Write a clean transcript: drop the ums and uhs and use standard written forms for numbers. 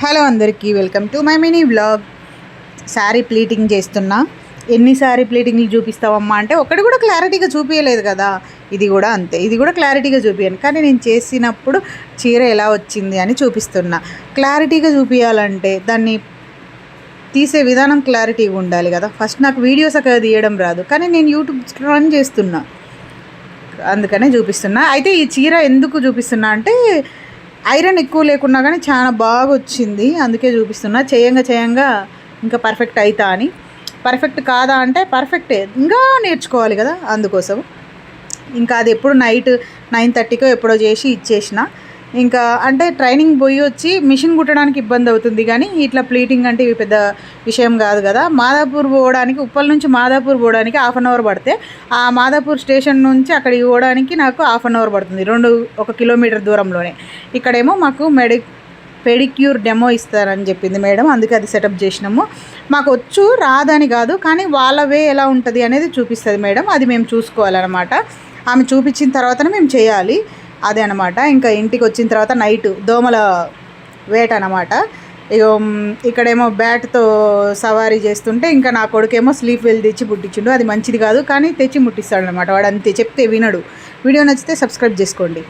Hello అందరికీ welcome to my mini vlog. Sari pleating చేస్తున్నా. ఎన్ని శారీ ప్లీటింగ్లు చూపిస్తావమ్మా అంటే ఒకటి కూడా క్లారిటీగా చూపించలేదు కదా. ఇది కూడా అంతే, ఇది కూడా క్లారిటీగా చూపించాను. కానీ నేను చేసినప్పుడు చీర ఎలా వచ్చింది అని చూపిస్తున్నా. క్లారిటీగా చూపించాలంటే దాన్ని తీసే విధానం క్లారిటీగా ఉండాలి కదా. ఫస్ట్ నాకు వీడియోస్ అక్కడ తీయడం రాదు, కానీ నేను యూట్యూబ్ రన్ చేస్తున్నా, అందుకనే చూపిస్తున్నా. అయితే ఈ చీర ఎందుకు చూపిస్తున్నా అంటే ఐరన్ ఎక్కువ లేకున్నా కానీ చాలా బాగా వచ్చింది, అందుకే చూపిస్తున్నా. చేయంగా ఇంకా పర్ఫెక్ట్ అవుతా అని. పర్ఫెక్ట్ కాదా అంటే పర్ఫెక్టే, ఇంకా నేర్చుకోవాలి కదా, అందుకోసం. ఇంకా అది ఎప్పుడు నైట్ 9:30కో ఎప్పుడో చేసి ఇచ్చేసిన. ఇంకా అంటే ట్రైనింగ్ పోయి వచ్చి మిషన్ కుట్టడానికి ఇబ్బంది అవుతుంది, కానీ ఇట్లా ప్లీటింగ్ అంటే ఇవి పెద్ద విషయం కాదు కదా. మాదాపూర్ పోవడానికి, ఉప్పల్ నుంచి మాదాపూర్ పోవడానికి 1/2 అవర్ పడితే, ఆ మాదాపూర్ స్టేషన్ నుంచి అక్కడికి పోవడానికి నాకు 1/2 అవర్ పడుతుంది, 1 కిలోమీటర్ దూరంలోనే. ఇక్కడేమో మాకు పెడిక్యూర్ డెమో ఇస్తారని చెప్పింది మేడం, అందుకే అది సెటప్ చేసినాము. మాకు వచ్చు రాదని కాదు, కానీ వాళ్ళ వే ఎలా ఉంటుంది అనేది చూపిస్తుంది మేడం, అది మేము చూసుకోవాలన్నమాట. ఆమె చూపించిన తర్వాతనే మేము చేయాలి, అదే అనమాట. ఇంకా ఇంటికి వచ్చిన తర్వాత నైట్ దోమల వేట అనమాట. ఇక్కడేమో బ్యాట్తో సవారీ చేస్తుంటే ఇంకా నా కొడుకేమో స్లీప్ వెల్ తెచ్చి పుట్టించిండు. అది మంచిది కాదు, కానీ తెచ్చి ముట్టిస్తాడు అనమాట వాడు, అంతే చెప్తే వినడు. వీడియో నచ్చితే సబ్స్క్రైబ్ చేసుకోండి.